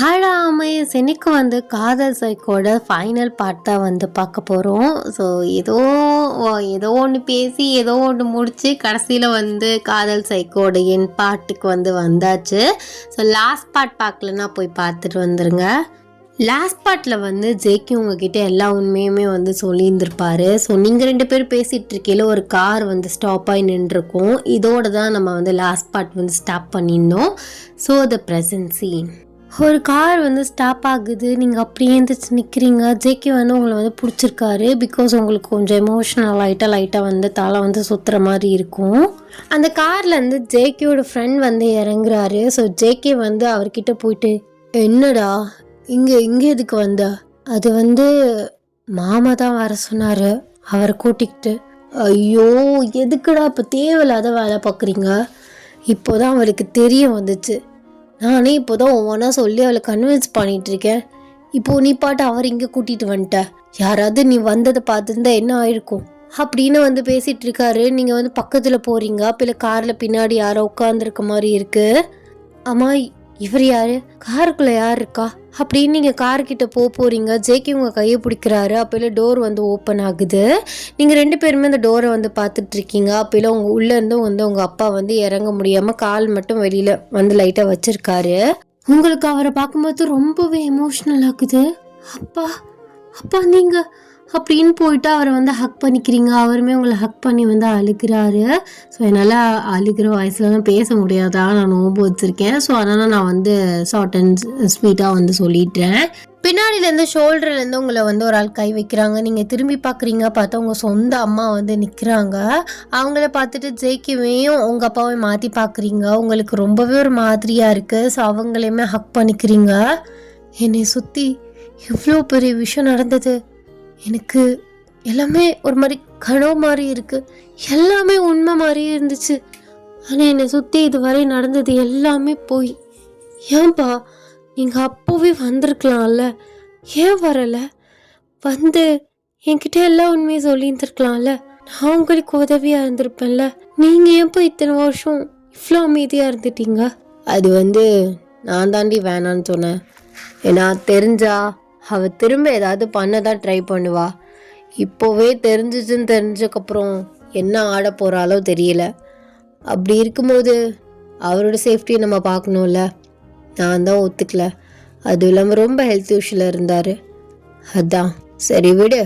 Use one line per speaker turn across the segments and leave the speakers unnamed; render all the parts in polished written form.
ஹாடாமேஸ் இன்னைக்கு வந்து காதல் சைக்கோட ஃபைனல் பார்ட் தான் வந்து பார்க்க போகிறோம். ஸோ ஏதோ ஒன்று பேசி ஏதோ ஒன்று முடித்து கடைசியில் வந்து காதல் சைக்கோட என் பார்ட்டுக்கு வந்து வந்தாச்சு. ஸோ லாஸ்ட் பார்ட் பார்க்கலன்னா போய் பார்த்துட்டு வந்துடுங்க. லாஸ்ட் பார்ட்டில் வந்து ஜேக்கி உங்ககிட்ட எல்லா உண்மையுமே வந்து சொல்லியிருந்திருப்பாரு. ஸோ நீங்கள் 2 பேரும் பேசிகிட்டு இருக்கையில் ஒரு கார் வந்து ஸ்டாப் ஆகி நின்றுருக்கோம். இதோட தான் நம்ம வந்து லாஸ்ட் பார்ட் வந்து ஸ்டாப் பண்ணியிருந்தோம். ஸோ த ப்ரெசன்ட் சீன், ஒரு கார் வந்து ஸ்டாப் ஆகுது, நீங்கள் அப்படியே எழுந்திரிச்சு நிற்கிறீங்க. ஜேக்கி வந்து உங்களை வந்து பிடிச்சிருக்காரு. பிகாஸ் உங்களுக்கு கொஞ்சம் எமோஷ்னல் லைட்டாக வந்து தலை வந்து சுற்றுற மாதிரி இருக்கும். அந்த கார்லேருந்து ஜேக்கியோட ஃப்ரெண்ட் வந்து இறங்குறாரு. ஸோ ஜேக்கி வந்து அவர்கிட்ட போயிட்டு, என்னடா இங்கே எதுக்கு வந்த? அது வந்து மாமா தான் வர சொன்னார், அவரை கூட்டிக்கிட்டு. ஐயோ எதுக்குடா இப்போ தேவையில்லாத வேலை பார்க்குறீங்க? இப்போ தான் அவளுக்கு தெரிய வந்துச்சு. நானே இப்போ தான் ஒவ்வொன்றா சொல்லி அவளை கன்வின்ஸ் பண்ணிகிட்ருக்கேன். இப்போது நீ பாட்டு அவர் இங்கே கூட்டிகிட்டு வந்துட்ட. யாராவது நீ வந்ததை பார்த்துருந்தா என்ன ஆயிருக்கும் அப்படின்னு வந்து பேசிகிட்டு இருக்காரு. நீங்கள் வந்து பக்கத்தில் போகிறீங்க. அப்போ காரில் பின்னாடி யாரோ உட்காந்துருக்க மாதிரி இருக்குது. அம்மா இவர் யார், காருக்குள்ளே யார் இருக்கா அப்படின்னு நீங்கள் கார்கிட்ட போகிறீங்க. ஜேக்கி உங்கள் கையை பிடிக்கிறாரு. அப்போ டோர் வந்து ஓப்பன் ஆகுது. நீங்கள் 2 பேருமே அந்த டோரை வந்து பார்த்துட்ருக்கீங்க. அப்போ உங்கள் உள்ளேருந்து வந்து உங்கள் அப்பா வந்து இறங்க முடியாமல் கால் மட்டும் வெளியில் வந்து லைட்டாக வச்சுருக்காரு. உங்களுக்கு அவரை பார்க்கும்போது ரொம்பவே எமோஷ்னல் ஆகுது. அப்பா நீங்கள் அப்படின்னு போயிட்டு அவரை வந்து ஹக் பண்ணிக்கிறீங்க. அவருமே உங்களை ஹக் பண்ணி வந்து அழுகிறாரு. ஸோ என்னால் அழுகிற வாய்ஸ்லாம் பேச முடியாதா, நான் நோம்பு வச்சுருக்கேன். ஸோ அதனால் நான் வந்து ஷார்ட் அண்ட் ஸ்வீட்டாக வந்து சொல்லிட்டேன். பின்னாடியிலேருந்து ஷோல்டர்லேருந்து உங்களை வந்து ஒரு ஆள் கை வைக்கிறாங்க. நீங்கள் திரும்பி பார்க்குறீங்க. பார்த்தா உங்கள் சொந்த அம்மா வந்து நிற்கிறாங்க. அவங்கள பார்த்துட்டு ஜேக்கிவையும் உங்கள் அப்பாவையும் மாற்றி பார்க்குறீங்க. உங்களுக்கு ரொம்பவே ஒரு மாதிரியாக இருக்குது. ஸோ அவங்களையுமே ஹக் பண்ணிக்கிறீங்க. என்னை சுற்றி இவ்வளோ பெரிய விஷயம் நடந்தது. எனக்கு எல்லாமே ஒரு மாதிரி கனவு மாதிரி இருக்குது. எல்லாமே உண்மை மாதிரியே இருந்துச்சு. ஆனால் என்னை சுற்றி இதுவரை நடந்தது எல்லாமே போய். ஏன்பா நீங்கள் அப்போவே வந்திருக்கலாம்ல, ஏன் வரலை? வந்து என்கிட்ட எல்லா உண்மையும் சொல்லியிருந்துருக்கலாம்ல. நான் உங்களுக்கு உதவியாக இருந்திருப்பேன்ல. நீங்கள் ஏன்ப்பா இத்தனை வருஷம் இவ்வளோ அமைதியாக இருந்துட்டீங்க? அது வந்து நான் தாண்டி வேணான்னு சொன்னேன். ஏன்னா தெரிஞ்சா அவள் திரும்ப ஏதாவது பண்ண தான் ட்ரை பண்ணுவா. இப்போவே தெரிஞ்சதுக்கப்புறம் என்ன ஆட போகிறாலோ தெரியல. அப்படி இருக்கும்போது அவரோட சேஃப்டியை நம்ம பார்க்கணும்ல. நான் தான் ஒத்துக்கல. அதுவும் இல்லாமல் ரொம்ப ஹெல்த் இஷ்யூவில் இருந்தார். அதான் சரி விடு.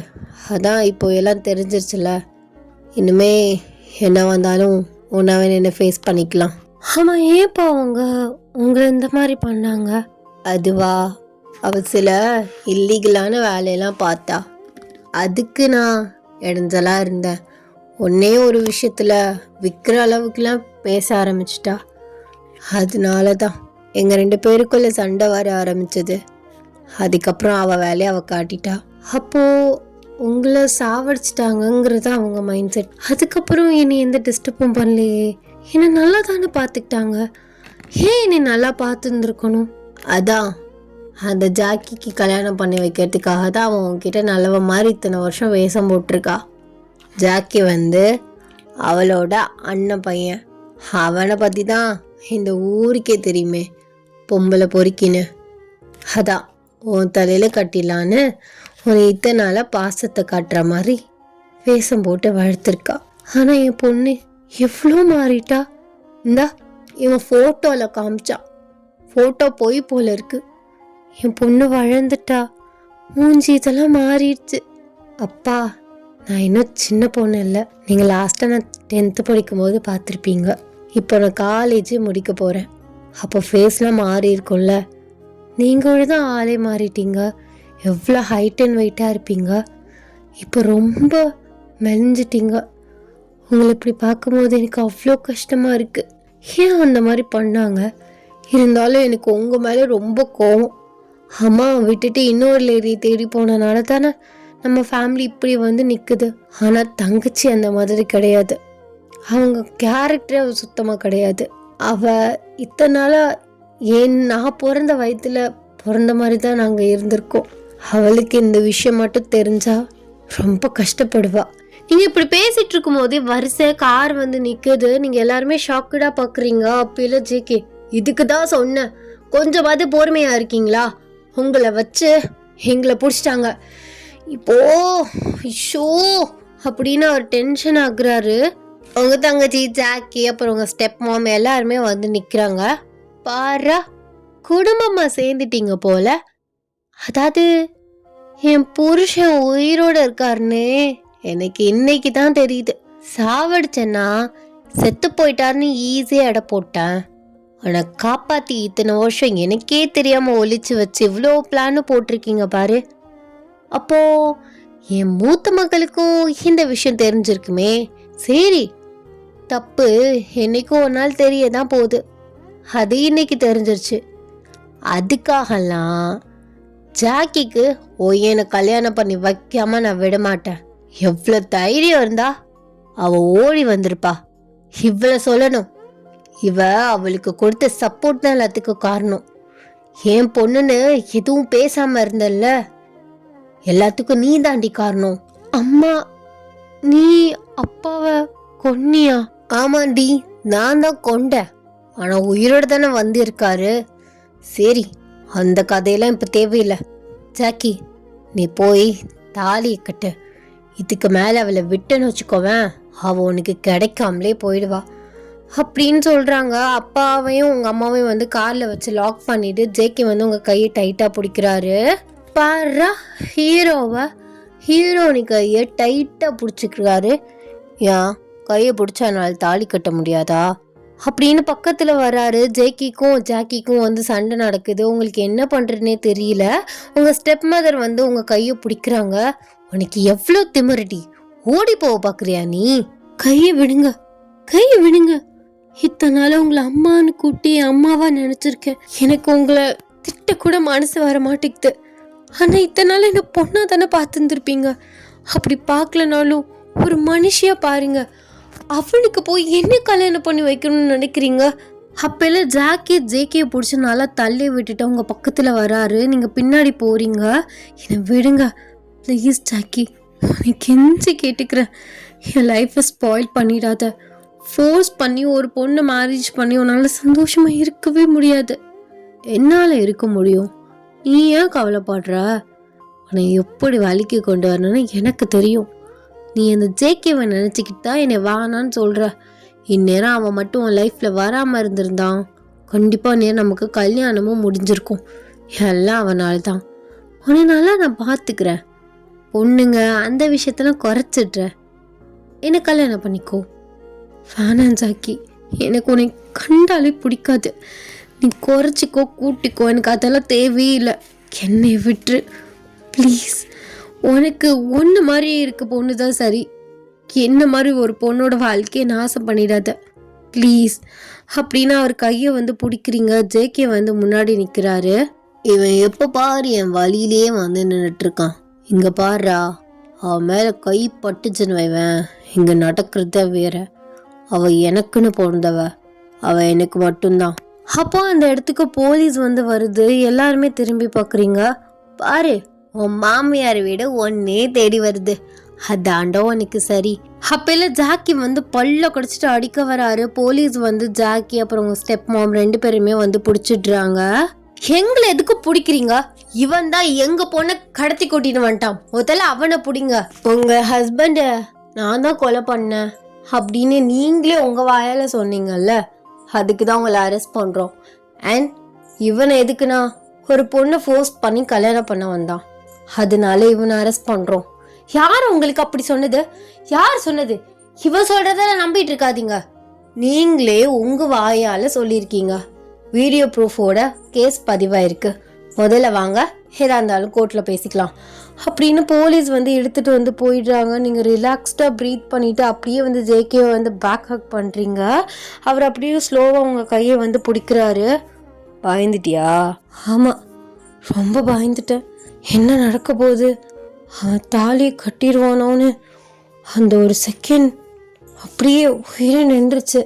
அதான் இப்போ எல்லாம் தெரிஞ்சிருச்சுல. இனிமே என்ன வந்தாலும் ஒன்றாவே என்ன ஃபேஸ் பண்ணிக்கலாம். ஆமாம், ஏன்ப்பா உங்களை இந்த மாதிரி பண்ணாங்க? அதுவா, அவள் சில இல்லீகலான வேலையெல்லாம் பார்த்தா. அதுக்கு நான் இடைஞ்சலாக இருந்தேன். ஒன்றே ஒரு விஷயத்தில் விற்கிற அளவுக்குலாம் பேச ஆரம்பிச்சிட்டா. அதனால தான் எங்கள் 2 பேருக்குள்ளே சண்டை வர ஆரம்பிச்சது. அதுக்கப்புறம் அவள் வேலையை அவள் காட்டிட்டா. அப்போது உங்களை சாவடிச்சிட்டாங்கங்கிறது அவங்க மைண்ட் செட். அதுக்கப்புறம் என்னை எந்த டிஸ்டர்பும் பண்ணலையே. என்னை நல்லா தானே பார்த்துக்கிட்டாங்க. ஏன் என்னை நல்லா பார்த்துருந்துருக்கணும்? அதான் அந்த ஜாக்கிக்கு கல்யாணம் பண்ணி வைக்கிறதுக்காக தான் அவன் உன்கிட்ட நல்லவ மாதிரி இத்தனை வருஷம் வேஷம் போட்டிருக்கா. ஜாக்கி வந்து அவளோட அண்ணன் பையன். அவனை பற்றி தான் இந்த ஊருக்கே தெரியுமே, பொம்பளை பொறுக்கின்னு. அதான் உன் தலையில் கட்டிடலான்னு உன் இத்தனை நாளாக பாசத்தை காட்டுற மாதிரி வேஷம் போட்டு வளர்த்துருக்கா. ஆனால் என் பொண்ணு எவ்வளோ மாறிட்டா. இந்தா இவன் ஃபோட்டோவில் காமிச்சான். ஃபோட்டோ போய் போல இருக்கு. என் பொண்ணு வளர்ந்துட்டா. மூஞ்சி இதெல்லாம் மாறிடுச்சு. அப்பா நான் இன்னும் சின்ன பொண்ணு இல்லை. நீங்கள் லாஸ்ட்டாக நான் 10th படிக்கும் போது பார்த்துருப்பீங்க. இப்போ நான் காலேஜே முடிக்க போகிறேன். அப்போ ஃபேஸ்லாம் மாறி இருக்கும்ல. நீங்கள் தான் ஆளே மாறிட்டீங்க. எவ்வளோ ஹைட் அண்ட் வெயிட்டாக இருப்பீங்க. இப்போ ரொம்ப மெலிஞ்சிட்டீங்க. உங்களை இப்படி பார்க்கும்போது எனக்கு அவ்வளோ கஷ்டமாக இருக்குது. ஏன் அந்த மாதிரி பண்ணாங்க? இருந்தாலும் எனக்கு உங்கள் மேலே ரொம்ப கோவம். அம்மா விட்டுட்டு இன்னொரு லேடி தேடி போனனால தானே நம்ம ஃபேமிலி இப்படி வந்து நிற்குது. ஆனால் தங்கச்சி அந்த மாதிரி கிடையாது. அவங்க கேரக்டரே அவள் சுத்தமாக கிடையாது. அவள் இத்தனை நாளாக நான் பிறந்த வயதில் பிறந்த மாதிரி தான் நாங்கள் இருந்திருக்கோம். அவளுக்கு இந்த விஷயம் மட்டும் தெரிஞ்சா ரொம்ப கஷ்டப்படுவா. நீங்கள் இப்படி பேசிகிட்டு இருக்கும் போதே வரிசை கார் வந்து நிற்குது. நீங்கள் எல்லாருமே ஷாக்கடாக பார்க்குறீங்க. அப்போ இல்லை ஜேகே, இதுக்கு தான் சொன்னேன் கொஞ்சமாவது பொறுமையா இருக்கீங்களா? உங்களை வச்சு எங்களை பிடிச்சிட்டாங்க. இப்போ ஷோ அப்படின்னு அவர் டென்ஷன் ஆகுறாரு. உங்க தங்கச்சி ஜாக்கி அப்புறம் உங்க ஸ்டெப் மாம் எல்லாருமே வந்து நிக்கிறாங்க. பாரா, குடும்பமா சேர்ந்துட்டீங்க போல. அதாவது என் புருஷன் உயிரோட இருக்காருன்னு எனக்கு இன்னைக்கு தான் தெரியுது. சாவடிச்சேன்னா செத்து போயிட்டாருன்னு ஈஸியா எடை போட்டேன். ஆனா காப்பாத்தி இத்தனை வருஷம் எனக்கே தெரியாம ஒளிச்சு வச்சு இவ்வளோ பிளான் போட்டிருக்கீங்க பாரு. அப்போ என் மூத்த மகளுக்கும் இந்த விஷயம் தெரிஞ்சிருக்குமே. சரி, தப்பு என்னைக்கும் ஒரு நாள் தெரியதான் போகுது. அது இன்னைக்கு தெரிஞ்சிருச்சு. அதுக்காகலாம் ஜாக்கிக்கு ஒய்யனை கல்யாணம் பண்ணி வைக்காம நான் விட மாட்டேன். எவ்வளோ தைரியம் இருந்தா அவ ஓடி வந்திருப்பா. இவ்வளோ சொல்லணும். இவ அவளுக்கு கொடுத்த சப்போர்ட் தான் எல்லாத்துக்கும் காரணம். என் பொண்ணுன்னு எதுவும் பேசாம இருந்தல்ல, எல்லாத்துக்கும் நீ தாண்டி காரணம். அம்மா, நீ அப்பாவை கொன்னியா? ஆமாண்டி, நான் தான் கொண்டேன். ஆனா உயிரோட தானே வந்திருக்காரு. சரி, அந்த கதையெல்லாம் இப்ப தேவையில்லை. ஜாக்கி, நீ போய் தாலியை கட்டு. இதுக்கு மேல அவளை விட்டுன்னு வச்சுக்கோவேன், அவ உனக்கு கிடைக்காமலே போயிடுவா அப்படின்னு சொல்றாங்க. அப்பாவையும் உங்க அம்மாவையும் வந்து கார்ல வச்சு லாக் பண்ணிட்டு ஜேக்கி வந்து உங்க கையை டைட்டா பிடிக்கிறாரு. பாரா, ஹீரோனி கையை டைட்டா பிடிச்சிக்கிறாரு. ஏன் கையை பிடிச்சானால தாலி கட்ட முடியாதா அப்படின்னு பக்கத்துல வராரு. ஜேக்கிக்கும் ஜாக்கிக்கும் வந்து சண்டை நடக்குது. உங்களுக்கு என்ன பண்றதுன்னே தெரியல. உங்க ஸ்டெப் மதர் வந்து உங்க கையை பிடிக்கிறாங்க. உனக்கு எவ்வளோ திமிரடி, ஓடி போக பாக்குறியா நீ? கையை விடுங்க, கையை விடுங்க. இத்தனை நாள் உங்களை அம்மான்னு கூட்டி அம்மாவா நினைச்சிருக்கேன். எனக்கு உங்களை திட்ட கூட மனசு வர மாட்டேங்குது. ஆனா இத்தனை நாள் என்ன பொண்ணா தானே பார்த்துருப்பீங்க. அப்படி பார்க்கலனாலும் ஒரு மனுஷியா பாருங்க. அவனுக்கு போய் என்ன கல்யாணம் பண்ணி வைக்கணும்னு நினைக்கிறீங்க? அப்பெல்லாம் ஜாக்கி ஜேக்கியை பிடிச்சி நல்லா தள்ளி விட்டுட்டு உங்க பக்கத்துல வராரு. நீங்க பின்னாடி போறீங்க. என்னை விடுங்க ப்ளீஸ் ஜாக்கி, உனக்கு கெஞ்சி கேட்டுக்கிறேன். என் லைஃப்பை ஸ்பாயில் பண்ணிடாத. ஃபோர்ஸ் பண்ணி ஒரு பொண்ணை மேரேஜ் பண்ணி உன்னால சந்தோஷமா இருக்கவே முடியாது. என்னால இருக்க முடியும். நீ ஏன் கவலைப்படுற? உன்னை எப்படி வலிக்கு கொண்டு வரணும்னு எனக்கு தெரியும். நீ அந்த ஜேகேவை நினச்சிக்கிட்டு தான் என்னை வானான்னு சொல்கிற. இந்நேரம் அவன் மட்டும் உன் லைஃப்பில் வராமல் இருந்திருந்தான் கண்டிப்பாக நேரம் நமக்கு கல்யாணமும் முடிஞ்சிருக்கும். எல்லாம் அவனால தான். உன்னை நல்லா நான் பார்த்துக்கிறேன். பொண்ணுங்க அந்த விஷயத்தெல்லாம் குறைச்சிட்ற. என்னை கல்யாணம் பண்ணிக்கோ. வேணாம் ஜாக்கி, எனக்கு உன்னை கண்டாலே பிடிக்காது. நீ குறைச்சிக்கோ கூட்டிக்கோ, எனக்கு அதெல்லாம் தேவையில்லை. என்னை விட்டுரு ப்ளீஸ். உனக்கு ஒன்று மாதிரி இருக்க பொண்ணு தான் சரி. என்ன மாதிரி ஒரு பொண்ணோட வாழ்க்கையை நாசம் பண்ணிடாத ப்ளீஸ் அப்படின்னு அவர் கையை வந்து பிடிக்கிறீங்க. ஜேகே வந்து முன்னாடி நிற்கிறாரு. இவன் எப்போ பாரு என் வழியிலேயே வந்து நின்றுட்டுருக்கான். இங்கே பாருடா, அவன் மேலே கை பட்டுச்சுன்னு வைவன். இங்கே நடக்கிறத வேற. அவள் எனக்குன்னு பிறந்தவ, அவள் எனக்கு மட்டும்தான். அப்போ அந்த இடத்துக்கு போலீஸ் வந்து வருது. எல்லாருமே திரும்பி பார்க்குறீங்க. பாரு, உன் மாமியார் வீடு ஒன்னே தேடி வருது. அதாண்டோ உனக்கு சரி. அப்பெல்லாம் ஜாக்கி வந்து பல்ல கடிச்சிட்டு அடிக்க வராரு. போலீஸ் வந்து ஜாக்கி அப்புறம் உங்க ஸ்டெப் மாம் 2 பேருமே வந்து பிடிச்சிடுறாங்க. எங்களை எதுக்கு பிடிக்கிறீங்க? இவன் தான் எங்க பொண்ணை கடத்தி கொட்டிட்டு வந்துட்டான். முதல்ல அவனை பிடிங்க. உங்க ஹஸ்பண்ட நான் தான் கொலை பண்ணேன் அப்படின்னு நீங்களே உங்க வாயால சொன்னீங்கல்ல, அதுக்கு தான் உங்களை அரெஸ்ட் பண்றோம். அண்ட் இவனை எதுக்குன்னா ஒரு பொண்ணை ஃபோர்ஸ் பண்ணி கல்யாணம் பண்ண வந்தான், அதனால இவனை அரெஸ்ட் பண்றோம். யார் உங்களுக்கு அப்படி சொன்னது? யார் சொன்னது? இவன் சொல்றத நம்பிட்டு இருக்காதீங்க. நீங்களே உங்க வாயால சொல்லியிருக்கீங்க. வீடியோ ப்ரூஃபோட கேஸ் பதிவாயிருக்கு. முதல்ல வாங்க, எதா இருந்தாலும் கோர்ட்ல பேசிக்கலாம் அப்படின்னு போலீஸ் வந்து எடுத்துட்டு வந்து போயிடுறாங்க. நீங்க ரிலாக்ஸ்டா ப்ரீத் பண்ணிட்டு அப்படியே வந்து ஜேகே வந்து பேக் ஹக் பண்றீங்க. அவர் அப்படியே ஸ்லோவா உங்க கையை வந்து பிடிக்கிறாரு. பயந்துட்டியா? ஆமா, ரொம்ப பயந்துட்டேன். என்ன நடக்க போகுது, அவன் தாலியை கட்டிடுவானோன்னு அந்த ஒரு செகண்ட் அப்படியே உயிரை நின்றுச்சு.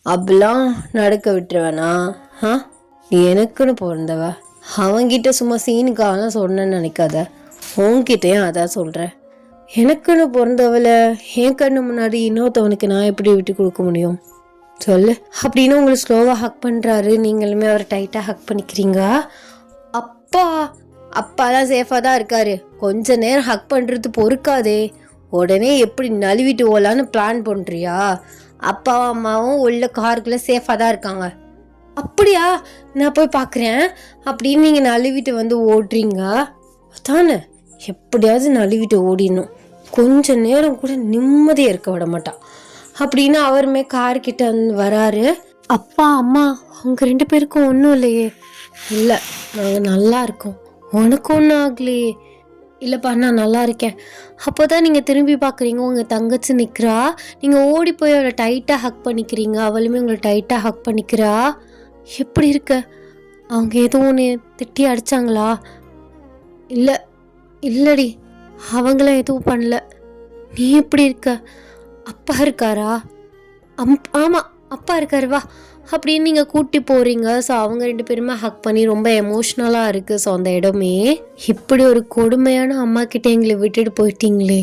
அப்படிலாம் நடக்க விட்டுருவேனா? நீ எனக்குன்னு பிறந்தவ. அவன்கிட்ட சும்மா சீனுக்காகலாம் சொன்னேன்னு நினைக்காத. உன்கிட்டயும் அதான் சொல்கிறேன். எனக்குன்னு பிறந்தவளை என் கண்ணு முன்னாடி இன்னொருத்தவனுக்கு நான் எப்படி விட்டு கொடுக்க முடியும்? சொல்லு அப்படின்னு உங்களை ஸ்லோவாக ஹக் பண்ணுறாரு. நீங்களுமே அவரை டைட்டாக ஹக் பண்ணிக்கிறீங்க. அப்பா அப்பாலாம் சேஃபாக தான் இருக்காரு. கொஞ்ச நேரம் ஹக் பண்ணுறது பொறுக்காதே, உடனே எப்படி நழுவிட்டு போகலான்னு பிளான் பண்ணுறியா? அப்பாவும் அம்மாவும் உள்ள காருக்குள்ளே சேஃபாக தான் இருக்காங்க. அப்படியா, நான் போய் பார்க்குறேன் அப்படின்னு நீங்கள் நழுவிட்டு வந்து ஓடுறீங்க. அதானே, எப்படியாவது நழுவிட்டு ஓடிடணும், கொஞ்ச நேரம் கூட நிம்மதியாக இருக்க விட மாட்டான் அப்படின்னு அவருமே கார்கிட்ட வந்து வராரு. அப்பா அம்மா அவங்க 2 பேருக்கும் ஒன்றும் இல்லையே? இல்லை, நாங்கள் நல்லா இருக்கோம். உனக்கு ஒன்றும் ஆகலையே? இல்லைப்பா, நான் நல்லா இருக்கேன். அப்போ தான் நீங்கள் திரும்பி பார்க்குறீங்க, உங்கள் தங்கச்சி நிற்கிறா. நீங்கள் ஓடி போய் அவளை டைட்டாக ஹக் பண்ணிக்கிறீங்க. அவளுமே உங்களை டைட்டாக ஹக் பண்ணிக்கிறா. எப்படி இருக்க? அவங்க ஏதோ ஒன்று திட்டி அடித்தாங்களா? இல்லடி, அவங்களாம் எதுவும் பண்ணல. நீ எப்படி இருக்க? அப்பா இருக்காரா? ஆமாம், அப்பா இருக்காரு, வா அப்படின்னு நீங்கள் கூட்டி போகிறீங்க. ஸோ அவங்க 2 பேருமே ஹக் பண்ணி ரொம்ப எமோஷ்னலாக இருக்குது. ஸோ அந்த இடமே, இப்படி ஒரு கொடுமையான அம்மா கிட்டே எங்களை விட்டுட்டு போயிட்டீங்களே.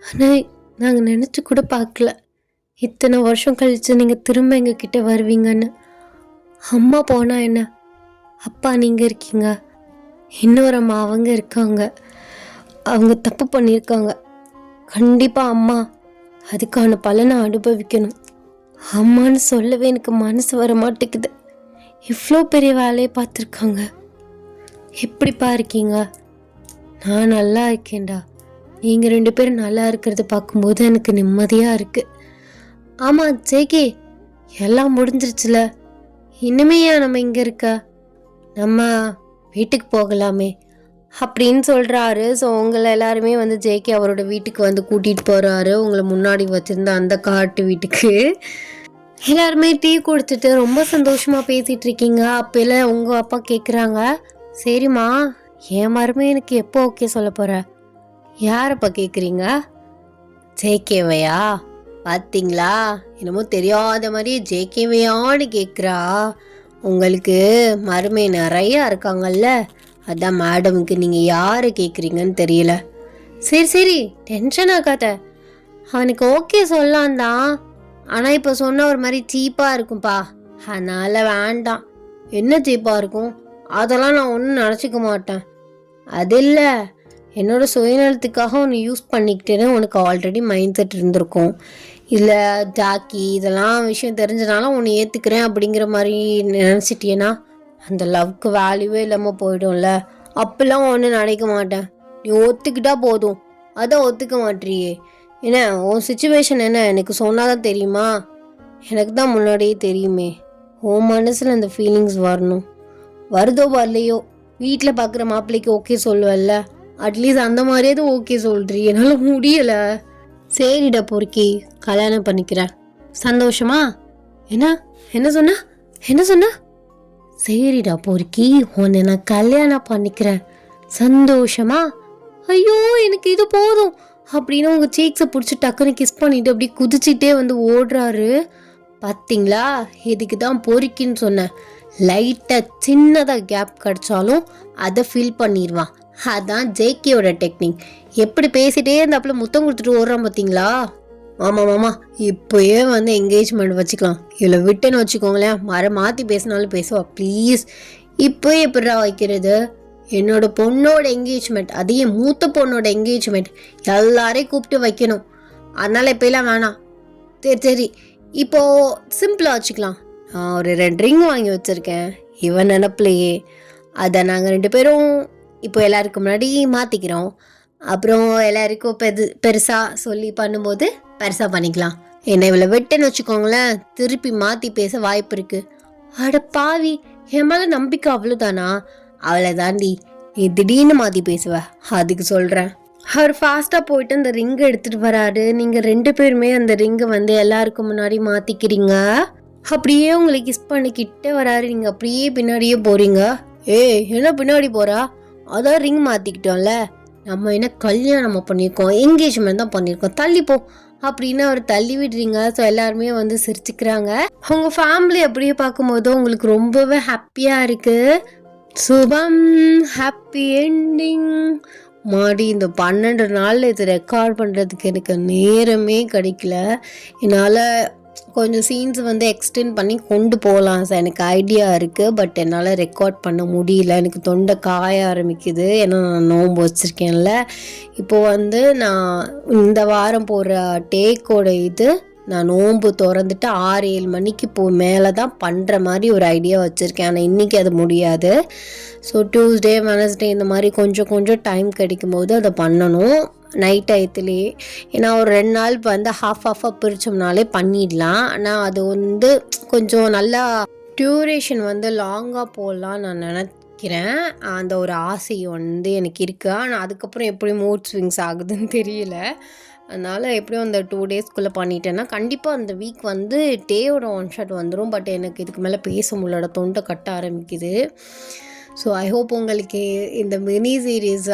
ஆனால் நாங்கள் நினச்சி கூட பார்க்கல, இத்தனை வருஷம் கழித்து நீங்கள் திரும்ப எங்ககிட்ட வருவீங்கன்னு. அம்மா போனா என்ன, அப்பா நீங்கள் இருக்கீங்க, இன்னொரு அம்மா அவங்க இருக்காங்க. அவங்க தப்பு பண்ணியிருக்காங்க. கண்டிப்பாக அம்மா அதுக்கான பலனை அனுபவிக்கணும். அம்மான்னு சொல்லவே எனக்கு மனசு வர மாட்டேங்குது. இவ்வளோ பெரிய வேலையை பார்த்துருக்காங்க. எப்படிப்பா இருக்கீங்க? நான் நல்லா இருக்கேன்டா. நீங்கள் 2 பேரும் நல்லா இருக்கிறத பார்க்கும்போது எனக்கு நிம்மதியாக இருக்குது. ஆமாம் ஜேகே, எல்லாம் முடிஞ்சிருச்சுல, இன்னுமே ஏன் நம்ம இங்கே இருக்க? நம்ம வீட்டுக்கு போகலாமே அப்படின்னு சொல்கிறாரு. ஸோ உங்களை எல்லாருமே வந்து ஜேகே அவரோட வீட்டுக்கு வந்து கூட்டிகிட்டு போகிறாரு. உங்களை முன்னாடி வச்சுருந்த அந்த காட்டு வீட்டுக்கு. எல்லாருமே டீ குடிச்சிட்டு ரொம்ப சந்தோஷமாக பேசிகிட்டு இருக்கீங்க. அப்போல உங்கள் அப்பா கேட்குறாங்க, சரிம்மா என் மருமே எனக்கு எப்போ ஓகே சொல்ல போகிற? யாரப்பா கேட்குறீங்க? ஜேகேவையா? பார்த்தீங்களா, என்னமோ தெரியாத மாதிரியே ஜேகேவையான்னு கேட்குறா. உங்களுக்கு மருமை நிறையா இருக்காங்கல்ல, அதான் மேடமுக்கு நீங்கள் யாரை கேட்குறீங்கன்னு தெரியல. சரி டென்ஷன் ஆகாத, அவனுக்கு ஓகே சொல்லலாம் தான், ஆனால் இப்போ சொன்ன ஒரு மாதிரி சீப்பாக இருக்கும்ப்பா, அதனால் வேண்டாம். என்ன சீப்பாக இருக்கும்? அதெல்லாம் நான் ஒன்றும் நினச்சிக்க மாட்டேன். அது இல்லை, என்னோடய சுயநலத்துக்காக ஒன்று யூஸ் பண்ணிக்கிட்டேன்னு உனக்கு ஆல்ரெடி மைண்ட் செட் இருந்திருக்கும். இல்லை ஜாக்கி இதெல்லாம் விஷயம் தெரிஞ்சனால உன்னை ஏற்றுக்கிறேன் அப்படிங்கிற மாதிரி நினச்சிட்டியேன்னா அந்த லவ்க்கு வேல்யூவே இல்லாமல் போயிடும்ல. அப்பெல்லாம் ஒன்றும் நினைக்க மாட்டேன், நீ ஒத்துக்கிட்டா போதும். அதான் ஒத்துக்க மாட்டியே. என்ன உன் சுச்சுவேஷன் என்ன எனக்கு சொன்னாதான் தெரியுமா? எனக்கு தான் முன்னாடியே தெரியுமே. உன் மனசில் அந்த ஃபீலிங்ஸ் வரணும். வருதோ வரலையோ, வீட்டில் பார்க்குற மாப்பிள்ளைக்கு ஓகே சொல்லுவல்ல, அட்லீஸ்ட் அந்த மாதிரியாவது ஓகே சொல்றீ. என்னால் முடியலை. சரிடா பொறுக்கி, கல்யாணம் பண்ணிக்கிறேன். சந்தோஷமா? என்ன சொன்ன? சரிடா பொறுக்கி, உன்னை நான் கல்யாணம் பண்ணிக்கிறேன். சந்தோஷமா? ஐயோ எனக்கு இது போதும் அப்படின்னு உங்கள் சீக்ஸை பிடிச்சி டக்குன்னு கிஸ் பண்ணிட்டு அப்படி குதிச்சுட்டே வந்து ஓடுறாரு. பார்த்தீங்களா, இதுக்கு தான் பொறுக்கின்னு சொன்னேன். லைட்டாக சின்னதாக கேப் கிடச்சாலும் அதை ஃபில் பண்ணிடுவான். அதான் ஜேகேயோட டெக்னிக். எப்படி பேசிட்டே இருந்தாப்புல முத்தம் கொடுத்துட்டு ஓடுறான் பார்த்தீங்களா? ஆமாம், இப்போயே வந்து என்கேஜ்மெண்ட் வச்சுக்கலாம். இவ்வளோ விட்டுன்னு வச்சுக்கோங்களேன், மாற்றி பேசினாலும் பேசுவா. ப்ளீஸ் இப்போயே எப்படா வைக்கிறது? என்னோட பொண்ணோட என்கேஜ்மெண்ட், அதையும் மூத்த பொண்ணோட என்கேஜ்மெண்ட், எல்லாரையும் கூப்பிட்டு வைக்கணும். அதனால் இப்போலாம் வேணாம். சரி இப்போது சிம்பிளாக வச்சுக்கலாம். நான் ஒரு 2 ரிங் வாங்கி வச்சுருக்கேன் இவன் நினப்பிலையே. அதை நாங்கள் 2 பேரும் இப்போ எல்லாருக்கும் முன்னாடி மாற்றிக்கிறோம். அப்புறம் எல்லாருக்கும் பெருசாக சொல்லி பண்ணும்போது பெருசாக பண்ணிக்கலாம். என்னை இவ்வளோ வெட்டுன்னு வச்சுக்கோங்களேன், திருப்பி மாற்றி பேச வாய்ப்பு இருக்குது. அட பாவி, என் மேலே நம்பிக்கை அவ்வளோதானா? அவளை தாண்டி நீ திடீர்னு மாற்றி பேசுவ, அதுக்கு சொல்கிறேன். அவர் ஃபாஸ்ட்டாக போயிட்டு அந்த ரிங்கை எடுத்துகிட்டு வராரு. நீங்கள் 2 பேருமே அந்த ரிங்கை வந்து எல்லாருக்கும் முன்னாடி மாற்றிக்கிறீங்க. அப்படியே உங்களை கிஸ் பண்ணிக்கிட்டே வராரு. நீங்கள் அப்படியே பின்னாடியே போகிறீங்க. என்ன பின்னாடி போகிறா? அதான் ரிங் மாற்றிக்கிட்டோம்ல, நம்ம என்ன கல்யாணம் பண்ணியிருக்கோம், என்கேஜ்மெண்ட் தான் பண்ணியிருக்கோம், தள்ளிப்போ அப்படின்னு அவர் தள்ளி விடுறீங்க. ஸோ எல்லாருமே வந்து சிரிச்சுக்கிறாங்க. உங்கள் ஃபேமிலி அப்படியே பார்க்கும்போது உங்களுக்கு ரொம்பவே ஹாப்பியாக இருக்குது. சுபம் ஹாப்பி என்டிங். மாடி இந்த 12 நாளில் இது ரெக்கார்ட் பண்ணுறதுக்கு எனக்கு நேரமே கிடைக்கல. என்னால் கொஞ்சம் சீன்ஸ் வந்து எக்ஸ்டெண்ட் பண்ணி கொண்டு போகலாம் சார், எனக்கு ஐடியா இருக்குது. பட் என்னால் ரெக்கார்ட் பண்ண முடியல, எனக்கு தொண்டை காய ஆரம்பிக்குது. ஏன்னா நான் நோன்பு வச்சுருக்கேன்ல. இப்போது வந்து நான் இந்த வாரம் போகிற டேக்கோட நான் நோன்பு திறந்துட்டு 6-7 மணிக்கு மேலே தான் பண்ணுற மாதிரி ஒரு ஐடியா வச்சுருக்கேன். ஆனால் இன்றைக்கி அது முடியாது. ஸோ டியூஸ்டே, வெனஸ்டே இந்த மாதிரி கொஞ்சம் கொஞ்சம் டைம் கிடைக்கும் போது அதை பண்ணணும் நைட் டயத்துலேயே. ஏன்னா ஒரு 2 நாள் வந்து ஹாஃபாக பிரித்தோம்னாலே பண்ணிடலாம். ஆனால் அது வந்து கொஞ்சம் நல்லா டியூரேஷன் வந்து லாங்காக போடலாம் நான் நினைக்கிறேன். அந்த ஒரு ஆசை வந்து எனக்கு இருக்குது. ஆனால் அதுக்கப்புறம் எப்படி மூட் ஸ்விங்ஸ் ஆகுதுன்னு தெரியல. அதனால் எப்படியும் அந்த 2 டேஸ்க்குள்ளே பண்ணிட்டேன்னா கண்டிப்பாக அந்த வீக் வந்து டேயோட 1 ஷாட் வந்துடும். பட் எனக்கு இதுக்கு மேலே பேச முடியல, தொண்டை கட்ட ஆரம்பிக்குது. ஸோ ஐ ஹோப் உங்களுக்கு இந்த மினி சீரீஸ்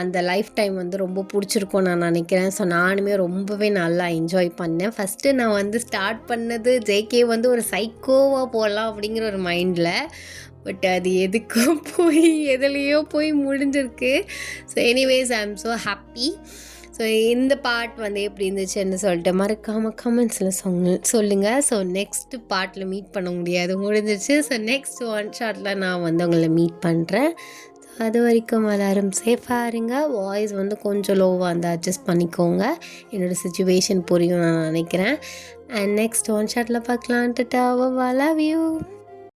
அந்த லைஃப் டைம் வந்து ரொம்ப பிடிச்சிருக்கும் நான் நினைக்கிறேன். ஸோ நானுமே ரொம்பவே நல்லா என்ஜாய் பண்ணேன். ஃபஸ்ட்டு நான் வந்து ஸ்டார்ட் பண்ணது ஜேகே வந்து ஒரு சைக்கோவாக போடலாம் அப்படிங்கிற ஒரு மைண்டில். பட் அது எதுக்கோ போய் எதுலேயோ போய் முடிஞ்சிருக்கு. So anyways I am so happy. So இந்த பார்ட் வந்து எப்படி இருந்துச்சுன்னு சொல்லிட்டு மறக்காமல் கமெண்ட்ஸில் சொல்லுங்கள். ஸோ நெக்ஸ்ட் பார்ட்டில் மீட் பண்ண முடிஞ்சிச்சு. ஸோ நெக்ஸ்ட் 1 ஷாட்டில் நான் வந்து உங்களை மீட் பண்ணுறேன். ஸோ அது வரைக்கும் எல்லோரும் சேஃபாக இருங்க. வாய்ஸ் வந்து கொஞ்சம் லோவாக இருந்தால் அட்ஜஸ்ட் பண்ணிக்கோங்க. என்னோடய சுச்சுவேஷன் புரியும் நான் நினைக்கிறேன். அண்ட் நெக்ஸ்ட் 1 ஷாட்டில் பார்க்கலாம். Tata, love you.